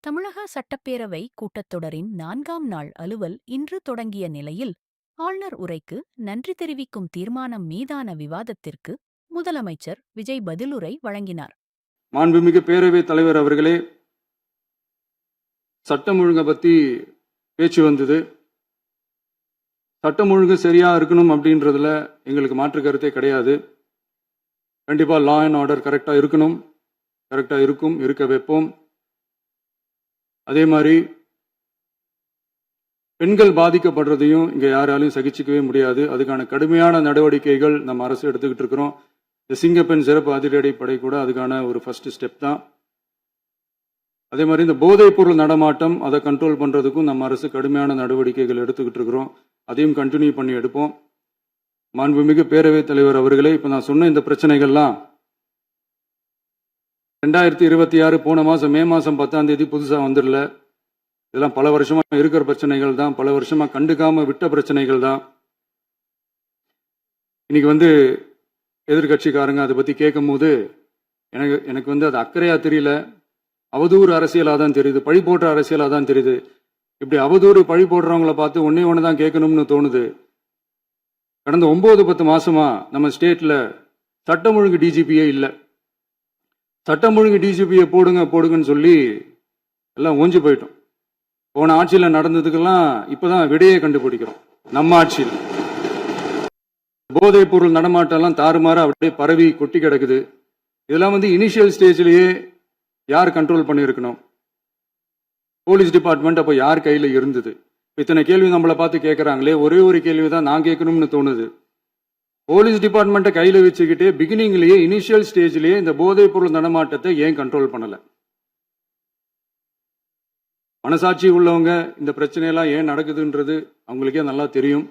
தமிழக சட்டப்பேரவை கூட்டத்தொடரின் 4ஆம் நாள் அலுவல் இன்று தொடங்கிய நிலையில் ஆளுநர் உரைக்கு நன்றி தெரிவிக்கும் தீர்மானம் மீதான விவாதத்திற்கு முதலமைச்சர் விஜய் பதிலுரை வழங்கினார். மாண்புமிகு பேரவைத் தலைவர் அவர்களே, சட்டம் ஒழுங்கை பத்தி பேச்சு வந்தது. சட்டம் ஒழுங்கு சரியா இருக்கணும் அப்படின்றதுல எங்களுக்கு மாற்று கருத்தே கிடையாது. கண்டிப்பா லா அண்ட் ஆர்டர் கரெக்டா இருக்கணும், கரெக்டா இருக்கும், இருக்க வைப்போம். அதே மாதிரி பெண்கள் பாதிக்கப்படுறதையும் இங்க யாராலையும் சகிச்சுக்கவே முடியாது. அதுக்கான கடுமையான நடவடிக்கைகள் நம்ம அரசு எடுத்துக்கிட்டு இருக்கிறோம். இந்த சிங்கப்பெண் சிறப்பு அதிரடிப்படை கூட அதுக்கான ஒரு ஃபர்ஸ்ட் ஸ்டெப் தான். அதே மாதிரி இந்த போதைப் பொருள் நடமாட்டம் அதை கண்ட்ரோல் பண்றதுக்கும் நம்ம அரசு கடுமையான நடவடிக்கைகள் எடுத்துக்கிட்டு இருக்கிறோம். அதையும் கண்டினியூ பண்ணி எடுப்போம். மாண்புமிகு பேரவைத் தலைவர் அவர்களே, இப்ப நான் சொன்ன இந்த பிரச்சனைகள்லாம் 2026 போன மாசம் மே மாசம் 10ஆம் தேதி புதுசா வந்துடல. இதெல்லாம் பல வருஷமா இருக்கிற பிரச்சனைகள் தான், பல வருஷமா கண்டுக்காம விட்ட பிரச்சனைகள் தான். இன்னைக்கு எதிர்கட்சிக்காரங்க அதை பத்தி கேட்கும் போது எனக்கு அது அக்கறையா தெரியல, அவதூறு அரசியலா தான் தெரியுது, பழி போடுற அரசியலா தான் தெரியுது. இப்படி அவதூறு பழி போடுறவங்களை பார்த்து ஒன்னே ஒன்று தான் கேட்கணும்னு தோணுது. கடந்த 9-10 மாசமா நம்ம ஸ்டேட்ல சட்டம் ஒழுங்கு டிஜிபியே இல்லை. சட்டம் ஒழுங்கு டிஜிபியை போடுங்கன்னு சொல்லி எல்லாம் ஓஞ்சி போயிட்டோம். போன ஆட்சியில நடந்ததுக்கெல்லாம் இப்பதான் விடையே கண்டுபிடிக்கிறோம். நம்ம ஆட்சியில் போதைப் பொருள் நடமாட்டம் எல்லாம் தாறுமாற அப்படியே பரவி கொட்டி கிடக்குது. இதெல்லாம் இனிஷியல் ஸ்டேஜ்லயே யார் கண்ட்ரோல் பண்ணியிருக்கணும்? போலீஸ் டிபார்ட்மெண்ட் அப்போ யார் கையில இருந்தது? இத்தனை கேள்வி நம்மளை பார்த்து கேட்கறாங்களே, ஒரே ஒரு கேள்விதான் நான் கேட்கணும்னு தோணுது. போலீஸ் டிபார்ட்மெண்ட்டை கையில வச்சுக்கிட்டே பிகினிங்லயே இனிஷியல் ஸ்டேஜ்லயே இந்த போதைப் பொருள் நடமாட்டத்தை ஏன் கண்ட்ரோல் பண்ணல? மனசாட்சி உள்ளவங்க இந்த பிரச்சனையெல்லாம் ஏன் நடக்குதுன்றது அவங்களுக்கே நல்லா தெரியும்.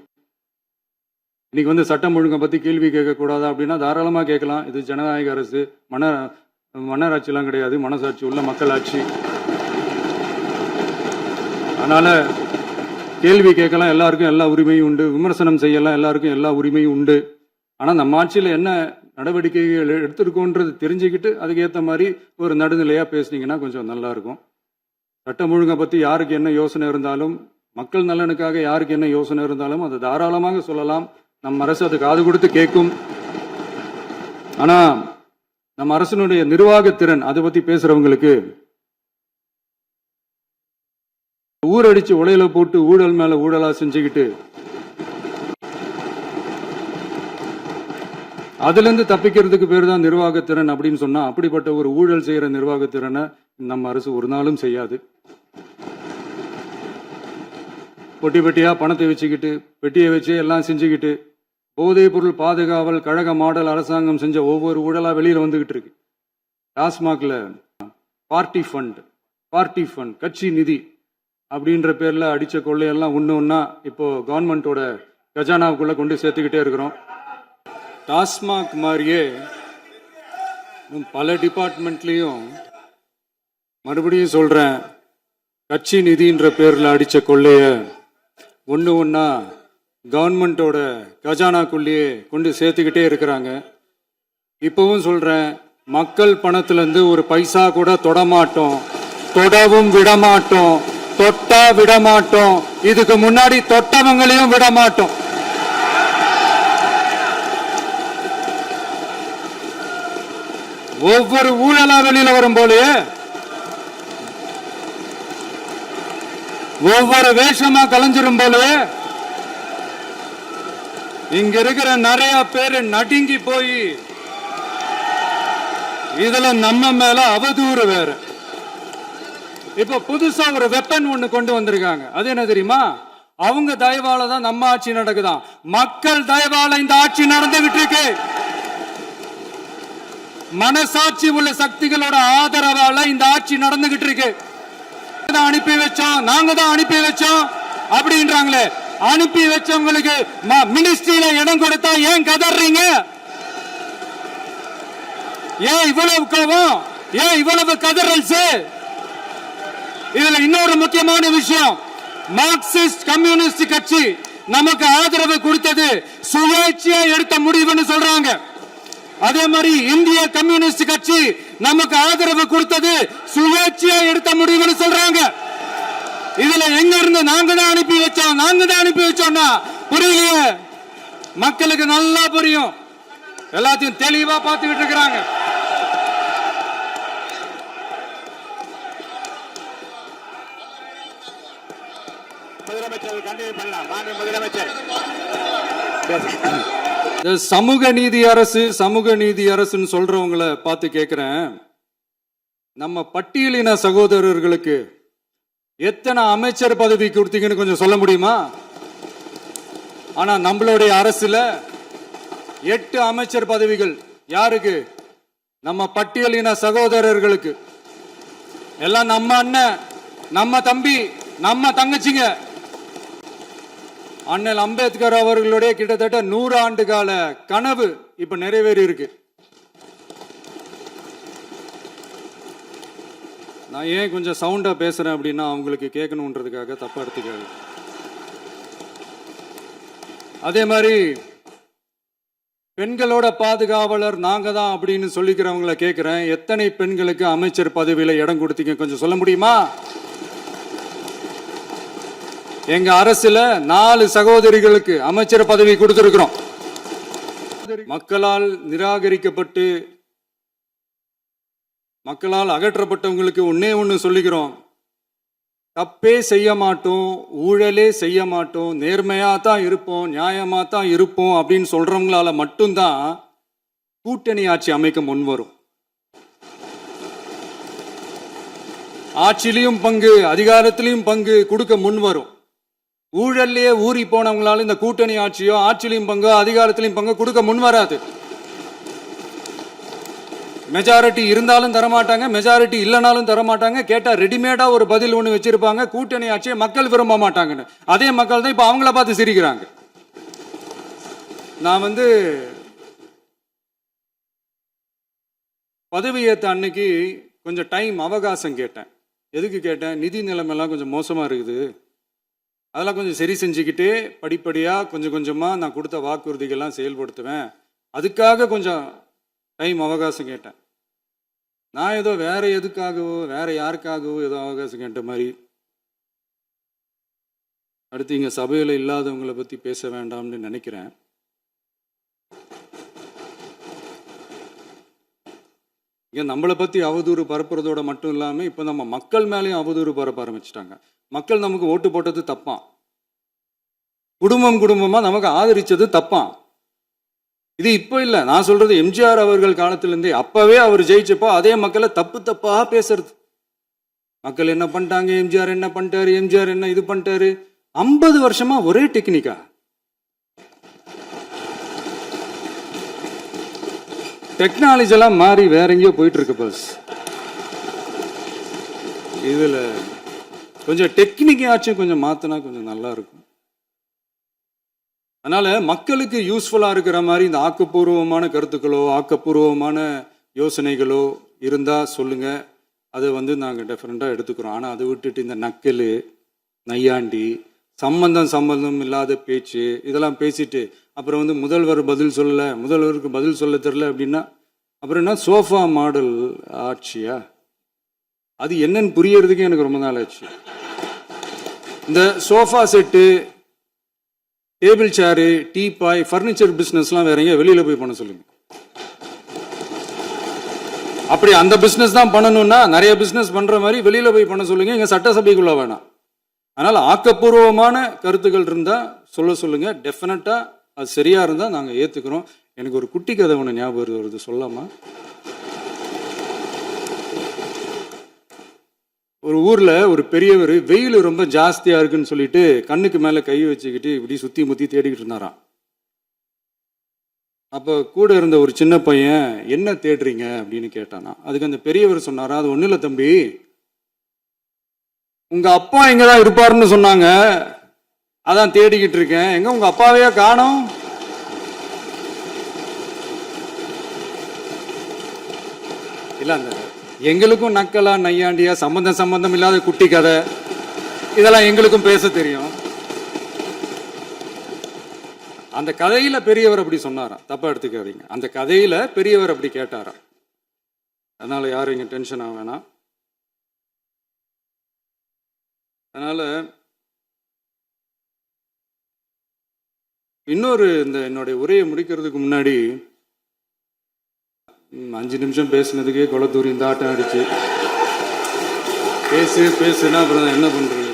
இன்னைக்கு சட்டம் ஒழுங்கை பத்தி கேள்வி கேட்கக்கூடாதா அப்படின்னா தாராளமா கேட்கலாம். இது ஜனநாயக அரசு, மன்னராட்சியெல்லாம் கிடையாது, மனசாட்சி உள்ள மக்களாட்சி. அதனால கேள்வி கேட்கலாம், எல்லாருக்கும் எல்லா உரிமையும் உண்டு. விமர்சனம் செய்யலாம், எல்லாருக்கும் எல்லா உரிமையும் உண்டு. ஆனா நம்ம ஆட்சியில் என்ன நடவடிக்கைகள் எடுத்திருக்கோன்றது தெரிஞ்சுக்கிட்டு அதுக்கு ஏற்ற மாதிரி ஒரு நடுநிலையா பேசுனீங்கன்னா கொஞ்சம் நல்லா இருக்கும். சட்டம் ஒழுங்கை பத்தி யாருக்கு என்ன யோசனை இருந்தாலும், மக்கள் நலனுக்காக யாருக்கு என்ன யோசனை இருந்தாலும் அதை தாராளமாக சொல்லலாம். நம்ம அரசு அது காது கொடுத்து கேட்கும். ஆனா நம்ம அரசனுடைய நிர்வாகத்திறன் அதை பத்தி பேசுறவங்களுக்கு ஊரடிச்சு உலையில போட்டு ஊழல் மேல ஊழலா செஞ்சுக்கிட்டு அதுல இருந்து தப்பிக்கிறதுக்கு பேர் தான் நிர்வாகத்திறன் அப்படின்னு சொன்னா, அப்படிப்பட்ட ஒரு ஊழல் செய்யற நிர்வாகத்திறனை நம்ம அரசு ஒரு நாளும் செய்யாது. பொட்டி பெட்டியா பணத்தை வச்சுக்கிட்டு, பெட்டியை வச்சு எல்லாம் செஞ்சுக்கிட்டு, போதைப் பொருள் பாதுகாவல் கழக மாடல் அரசாங்கம் செஞ்ச ஒவ்வொரு ஊழலா வெளியில வந்துகிட்டு இருக்கு. டாஸ்மாக்ல பார்ட்டி ஃபண்ட் கட்சி நிதி அப்படின்ற பேர்ல அடிச்ச கொள்ளையெல்லாம் ஒன்னா இப்போ கவர்மெண்டோட கஜானாவுக்குள்ள கொண்டு சேர்த்துக்கிட்டே இருக்கிறோம். டாஸ்மாக் மாதிரியே பல டிபார்ட்மெண்ட்லயும், மறுபடியும் சொல்றேன், கட்சி நிதின்ற பேர்ல அடிச்ச கொள்ளைய ஒன்னா கவர்மெண்டோட கஜானாக்குள்ளேயே கொண்டு சேர்த்துக்கிட்டே இருக்கிறாங்க. இப்பவும் சொல்றேன், மக்கள் பணத்திலிருந்து ஒரு பைசா கூட தொடமாட்டோம், தொடவும் விடமாட்டோம், தொட்டா விடமாட்டோம், இதுக்கு முன்னாடி தொட்டவங்களையும் விடமாட்டோம். ஒவ்வொரு ஊழலா வெளியில வரும் போலே, ஒவ்வொரு வேஷமா கலைஞ்சிரும் போலே, இங்க இருக்கிற நிறைய பேரு நடுங்கி போய் இதுல நம்ம மேல அவதூறு வேற. இப்ப புதுசா ஒரு வெப்பன் ஒண்ணு கொண்டு வந்திருக்காங்க. அது என்ன தெரியுமா? அவங்க தயவால தான் நம்ம ஆட்சி நடக்குதான். மக்கள் தயவால இந்த ஆட்சி நடந்துகிட்டு இருக்கு. மனசாட்சி உள்ள சக்திகளோட ஆதரவால இந்த ஆட்சி நடந்துகிட்டு இருக்கு. அனுப்பி வச்சோம், நாங்க தான் அனுப்பி வச்சோம் அப்படின்றாங்களே. அனுப்பி வச்சவங்களுக்கு மினிஸ்ட்ரியில இடம் கொடுத்தா ஏன் கதறீங்க? ஏன் இவ்வளவு கோபம்? ஏன் இவ்வளவு கதறல்ஸ்? இதுல இன்னொரு முக்கியமான விஷயம், மார்க்சிஸ்ட் கம்யூனிஸ்ட் கட்சி நமக்கு ஆதரவு கொடுத்தது சுயேட்சையா எடுத்த முடிவுன்னு சொல்றாங்க. அதே மாதிரி இந்திய கம்யூனிஸ்ட் கட்சி நமக்கு ஆதரவு கொடுத்தது சுயேட்சையா எடுத்த முடிவுன்னு சொல்றாங்க. இதுல எங்க இருந்து நாங்க தான் அனுப்பி வச்சோம்னா புரியலையே. மக்களுக்கு நல்லா புரியும், எல்லாத்தையும் தெளிவா பார்த்துக்கிட்டு இருக்கிறாங்க. சமூக நீதி அரசுன்னு சொல்றவங்களை பார்த்து கேட்கிறேன், நம்ம பட்டியலின சகோதரர்களுக்கு எத்தனை அமைச்சர் பதவி கொடுத்தீங்கன்னு கொஞ்சம் சொல்ல முடியுமா? ஆனா நம்மளுடைய அரசுல 8 அமைச்சர் பதவிகள் யாருக்கு? நம்ம பட்டியலின சகோதரர்களுக்கு. எல்லாம் நம்ம அண்ணன், நம்ம தம்பி, நம்ம தங்கச்சிங்க. அண்ணல் அம்பேத்கர் அவர்களுடைய கிட்டத்தட்ட 100 ஆண்டு கால கனவு இப்ப நிறைவேறி இருக்கு. நான் ஏன் கொஞ்சம் சவுண்டா பேசுறேன் அப்படின்னா அவங்களுக்கு கேட்கணுன்றதுக்காக, தப்பா எடுத்துக்காது. அதே மாதிரி பெண்களோட பாதுகாவலர் நாங்க தான் அப்படின்னு சொல்லிக்கிறவங்களை கேட்கிறேன், எத்தனை பெண்களுக்கு அமைச்சர் பதவியில இடம் கொடுத்தீங்க கொஞ்சம் சொல்ல முடியுமா? எங்க அரசுல 4 சகோதரிகளுக்கு அமைச்சர் பதவி கொடுத்திருக்கிறோம். மக்களால் நிராகரிக்கப்பட்டு மக்களால் அகற்றப்பட்டவங்களுக்கு ஒண்ணு சொல்லிக்கிறோம், தப்பே செய்ய மாட்டோம், ஊழலே செய்ய மாட்டோம், நேர்மையா தான் இருப்போம், நியாயமா தான் இருப்போம் அப்படின்னு சொல்றவங்களால மட்டும்தான் கூட்டணி ஆட்சி அமைக்க முன்வரும். ஆட்சியிலையும் பங்கு, அதிகாரத்திலையும் பங்கு கொடுக்க முன்வரும். ஊழல்லையே ஊறி போனவங்களால இந்த கூட்டணி ஆட்சியோ, ஆட்சியிலையும் பங்கு, அதிகாரத்திலையும் பங்கு கொடுக்க முன்வராது. மெஜாரிட்டி இருந்தாலும் தரமாட்டாங்க, மெஜாரிட்டி இல்லைனாலும் தரமாட்டாங்க. கேட்டா ரெடிமேடா ஒரு பதில் ஒண்ணு வச்சிருப்பாங்க, கூட்டணி ஆட்சியை மக்கள் விரும்ப மாட்டாங்கன்னு. அதே மக்கள் தான் இப்ப அவங்கள பார்த்து சிரிக்கிறாங்க. நான் பதவி ஏத்த அன்னைக்கு கொஞ்சம் டைம் அவகாசம் கேட்டேன். எதுக்கு கேட்டேன்? நிதி நிலைமைலாம் கொஞ்சம் மோசமா இருக்குது, அதெல்லாம் கொஞ்சம் சரி செஞ்சுக்கிட்டு படிப்படியா கொஞ்சம் கொஞ்சமா நான் கொடுத்த வாக்குறுதிகள்லாம் செயல்படுத்துவேன், அதுக்காக கொஞ்சம் டைம் அவகாசம் கேட்டேன். நான் ஏதோ வேற எதுக்காகவோ வேற யாருக்காகவோ ஏதோ அவகாசம் கேட்ட மாதிரி. அடுத்து இங்க சபையில இல்லாதவங்களை பத்தி பேச வேண்டாம்னு நினைக்கிறேன். இங்க நம்மளை பத்தி அவதூறு பரப்புறதோட மட்டும் இல்லாம இப்ப நம்ம மக்கள் மேலேயும் அவதூறு பரப்ப ஆரம்பிச்சிட்டாங்க. மக்கள் நமக்கு ஓட்டு போட்டது தப்பான், குடும்பமா நமக்கு ஆதரிச்சது தப்பான். இது இப்போ இல்ல, நான் சொல்றது எம்ஜிஆர் அவர்கள் காலத்திலிருந்தே. அப்பவே அவர் ஜெயிச்சப்போ அதே மக்களை தப்பா பேசுறது. மக்கள் என்ன பண்ணிட்டாங்க, எம்ஜிஆர் என்ன பண்ணிட்டாரு, எம்ஜிஆர் என்ன இது பண்ணிட்டாரு. 50 வருஷமா ஒரே டெக்னிக்கா. டெக்னாலஜி எல்லாம் மாறி வேற எங்கேயோ போயிட்டு இருக்கு பஸ். இதுல கொஞ்சம் டெக்னிக்காச்சும் கொஞ்சம் மாத்தினா கொஞ்சம் நல்லா இருக்கும். அதனால மக்களுக்கு யூஸ்ஃபுல்லா இருக்கிற மாதிரி இந்த ஆக்கப்பூர்வமான கருத்துக்களோ ஆக்கப்பூர்வமான யோசனைகளோ இருந்தா சொல்லுங்க, அதை நாங்க டெஃபரெண்டா எடுத்துக்கிறோம். ஆனா அதை விட்டுட்டு இந்த நக்கல், நையாண்டி, சம்பந்தம் இல்லாத பேச்சு இதெல்லாம் பேசிட்டு அப்புறம் முதல்வருக்கு பதில் சொல்ல தெரியல அப்படின்னா அப்புறம் என்ன சோஃபா மாடல் ஆட்சியா? அது என்னன்னு புரியறதுக்கு எனக்கு ரொம்ப நாள் ஆச்சு. இந்த sofa set, table chair, teapoy, furniture பிசினஸ்லாம் வேற எங்க வெளியில போய் பண்ண சொல்லுங்க. அப்படி அந்த பிசினஸ் தான் பண்ணணும்னா நிறைய பிசினஸ் பண்ற மாதிரி வெளியில போய் பண்ண சொல்லுங்க, இங்க சட்டசபைக்குள்ள வேணாம். அதனால ஆக்கப்பூர்வமான கருத்துக்கள் இருந்தா சொல்லுங்க, டெஃபினட்டா அது சரியா இருந்தா நாங்க ஏத்துக்கிறோம். எனக்கு ஒரு குட்டி கதை ஒண்ணு ஞாபகம் வருது, சொல்லாமா? ஒரு ஊர்ல ஒரு பெரியவர் வெயில் ரொம்ப ஜாஸ்தியா இருக்குன்னு சொல்லிட்டு கண்ணுக்கு மேல கை வச்சுக்கிட்டு இப்படி சுத்தி முத்தி தேடிக்கிட்டு இருந்தாராம். அப்ப கூட இருந்த ஒரு சின்ன பையன் என்ன தேடுறீங்க அப்படின்னு கேட்டானா. அதுக்கு அந்த பெரியவர் சொன்னாரா, அது ஒண்ணு இல்ல தம்பி, உங்க அப்பா எங்கதான் இருப்பாருன்னு சொன்னாங்க, அதான் தேடிக்கிட்டு இருக்கேன். எங்க உங்க அப்பாவையே காணோம்? இல்ல அந்த எங்களுக்கும் நக்கலா நையாண்டியா சம்பந்தம் இல்லாத குட்டி கதை இதெல்லாம் எங்களுக்கும் பேச தெரியும். அந்த கதையில பெரியவர் அப்படி சொன்னாராம், தப்பா எடுத்துக்காதீங்க. அந்த கதையில பெரியவர் அப்படி கேட்டாராம். அதனால யாரும் இங்க டென்ஷன் ஆக வேணாம். அதனால இன்னொரு என்னுடைய உரையை முடிக்கிறதுக்கு முன்னாடி 5 நிமிஷம் பேசுனதுக்கே கொளத்தூரி இந்த ஆட்டம் அடிச்சு பேசுனா அப்புறம் என்ன பண்றது?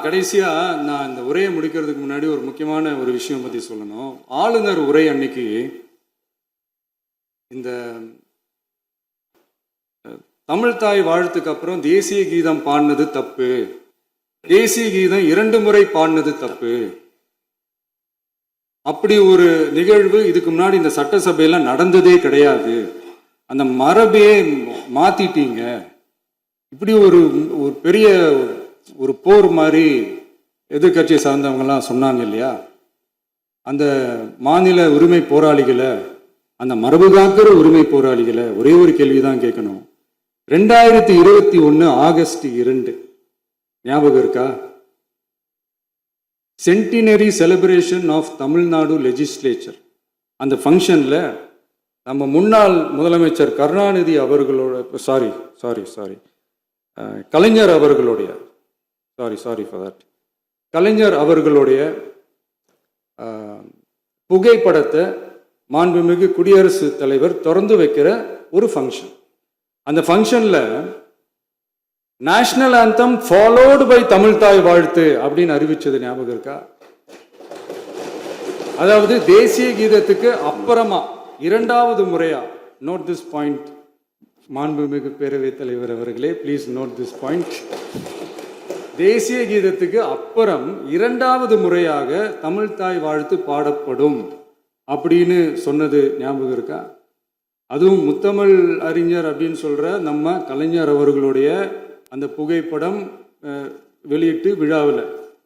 கடைசியா நான் இந்த உரையை முடிக்கிறதுக்கு முன்னாடி ஒரு முக்கியமான ஒரு விஷயம் பத்தி சொல்லணும். ஆளுநர் உரை அன்னைக்கு இந்த தமிழ்தாய் வாழ்த்துக்கு அப்புறம் தேசிய கீதம் பாடினது தப்பு, தேசிய கீதம் 2 முறை பாடினது தப்பு, அப்படி ஒரு நிகழ்வு இதுக்கு முன்னாடி இந்த சட்டசபையில நடந்ததே கிடையாது, அந்த மரபே மாத்திட்டீங்க, இப்படி ஒரு பெரிய ஒரு போர் மாதிரி எதிர்கட்சியை சார்ந்தவங்கலாம் சொன்னாங்க இல்லையா? அந்த மாநில உரிமை போராளிகளை, அந்த மரபு காக்கிற உரிமை போராளிகளை ஒரே ஒரு கேள்விதான் கேட்கணும். 2021 ஆகஸ்ட் 2 ஞாபகம் இருக்கா? Centenary celebration of Tamil Nadu legislature. அந்த ஃபங்க்ஷன்ல நம்ம முன்னாள் முதலமைச்சர் கருணாநிதி அவர்களோட கலைஞர் அவர்களுடைய கலைஞர் அவர்களுடைய புகைப்படத்தை மாண்புமிகு குடியரசுத் தலைவர் திறந்து வைக்கிற ஒரு ஃபங்க்ஷன். அந்த ஃபங்க்ஷன்ல நேஷனல் ஆந்தம் ஃபாலோடு பை தமிழ்தாய் வாழ்த்து அப்படின்னு அறிவிச்சது ஞாபகம் இருக்கா? அதாவது தேசிய கீதத்துக்கு அப்புறமா 2வது முறையா, நோட் திஸ் பாயிண்ட் மாண்புமிகு பேரவைத் தலைவர் அவர்களே, ப்ளீஸ் நோட் திஸ் பாயிண்ட். தேசிய கீதத்துக்கு அப்புறம் 2வது முறையாக தமிழ்தாய் வாழ்த்து பாடப்படும் அப்படின்னு சொன்னது ஞாபகம் இருக்கா? அதுவும் முத்தமிழ் அறிஞர் அப்படின்னு சொல்ற நம்ம கலைஞர் அவர்களுடைய அந்த புகைப்படம் வெளியிட்டு விழாவில்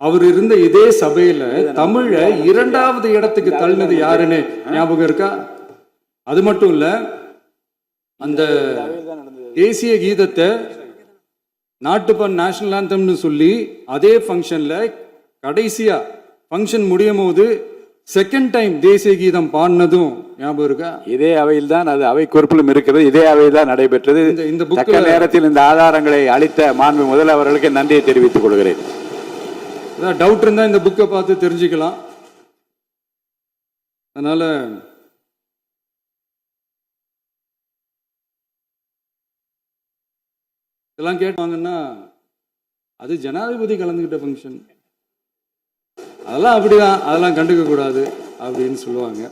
அவர் இருந்த இதே சபையில தமிழை 2வது இடத்துக்கு தள்ளினது யாருன்னு ஞாபகம் இருக்கா? அது மட்டும் இல்ல, அந்த தேசிய கீதத்தை நாட்டுப்பண் நேஷனல் ஆந்தம்னு சொல்லி அதே ஃபங்க்ஷன்ல கடைசியா ஃபங்க்ஷன் முடியும் போது செகண்ட் டைம் தேசிய கீதம் பாடினதும் ஞாபகம் இருக்கா? இதே அவையில் தான், அது அவை குறிப்பிலும் இருக்கிறது, இதே அவையில் தான் நடைபெற்றது. இந்த தக்க நேரத்தில் இந்த ஆதாரங்களை அளித்த மாண்பு முதல்வர் அவர்களுக்கு நன்றியை தெரிவித்துக் கொள்கிறேன். டவுட் இருந்தா இந்த புக்கை பார்த்து தெரிஞ்சுக்கலாம். அதனால இதெல்லாம் கேட்டாங்கன்னா அது ஜனாதிபதி கலந்துகிட்ட ஃபங்க்ஷன், அதெல்லாம் அப்படிதான், அதெல்லாம் கண்டுக்க கூடாது அப்படின்னு சொல்லுவாங்க.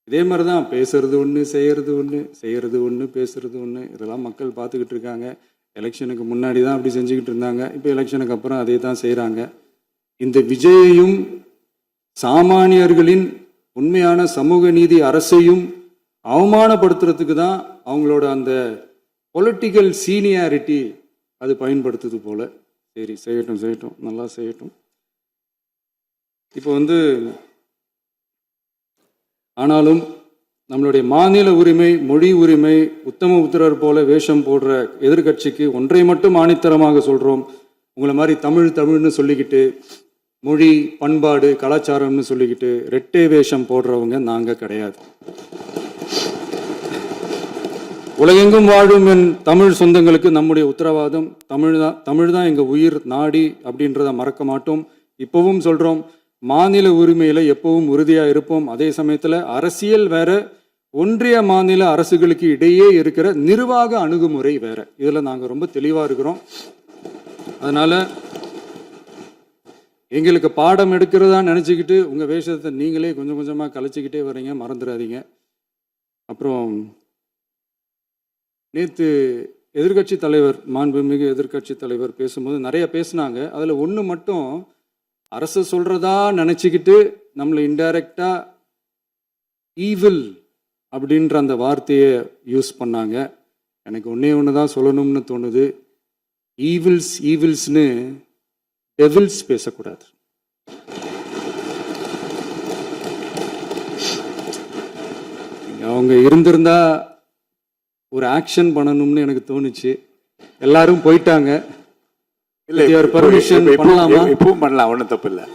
இதே மாதிரி தான் பேசுறது ஒன்று, செய்யறது ஒன்று, பேசுறது ஒன்று. இதெல்லாம் மக்கள் பார்த்துக்கிட்டு இருக்காங்க. எலெக்ஷனுக்கு முன்னாடி தான் அப்படி செஞ்சுக்கிட்டு இருந்தாங்க, இப்போ எலெக்ஷனுக்கு அப்புறம் அதே தான் செய்கிறாங்க. இந்த விஜயையும் சாமானியர்களின் உண்மையான சமூக நீதி அரசையும் அவமானப்படுத்துறதுக்கு தான் அவங்களோட அந்த பொலிட்டிக்கல் சீனியாரிட்டி அது பயன்படுத்துது போல. சரி, செய்யட்டும், நல்லா செய்யட்டும். இப்போ ஆனாலும் நம்மளுடைய மாநில உரிமை, மொழி உரிமை, உத்தம உத்தரர் போல வேஷம் போடுற எதிர்கட்சிக்கு ஒன்றை மட்டும் ஆணித்தரமாக சொல்றோம். உங்களை மாதிரி தமிழ்னு சொல்லிக்கிட்டு, மொழி, பண்பாடு, கலாச்சாரம்னு சொல்லிக்கிட்டு ரெட்டை வேஷம் போடுறவங்க நாங்க கிடையாது. உலகெங்கும் வாழும் என் தமிழ் சொந்தங்களுக்கு நம்முடைய உத்தரவாதம் தமிழ் தான் எங்க உயிர் நாடி அப்படின்றத மறக்க மாட்டோம். இப்பவும் சொல்றோம், மாநில உரிமையில எப்பவும் உறுதியா இருப்போம். அதே சமயத்துல அரசியல் வேற, ஒன்றிய மாநில அரசுகளுக்கு இடையே இருக்கிற நிர்வாக அணுகுமுறை வேற. இதுல நாங்க ரொம்ப தெளிவா இருக்கிறோம். அதனால எங்களுக்கு பாடம் எடுக்கிறதா நினைச்சுக்கிட்டு உங்க வேஷத்தை நீங்களே கொஞ்சம் கொஞ்சமா கலைச்சிக்கிட்டே வர்றீங்க, மறந்துடாதீங்க. அப்புறம் நேற்று எதிர்கட்சி தலைவர், மாண்புமிகு எதிர்கட்சி தலைவர் பேசும்போது நிறைய பேசினாங்க. அதுல ஒன்று மட்டும் அரசு சொல்றதா நினைச்சுக்கிட்டு நம்மளை இன்டைரக்டா ஈவில் அப்படின்ற அந்த வார்த்தையை யூஸ் பண்ணாங்க. எனக்கு ஒன்று தான் சொல்லணும்னு தோணுது. ஈவில்ஸ்னு டெவில்ஸ் பேசக்கூடாது. அவங்க இருந்திருந்தா ஒரு ஆக்ஷன் பண்ணணும்னு எனக்கு தோணுச்சு. எல்லாரும் போயிட்டாங்க. இல்லை, பர்மிஷன் பண்ணலாமா? இப்பவும் பண்ணலாம், ஒன்றும் தப்பு இல்லை.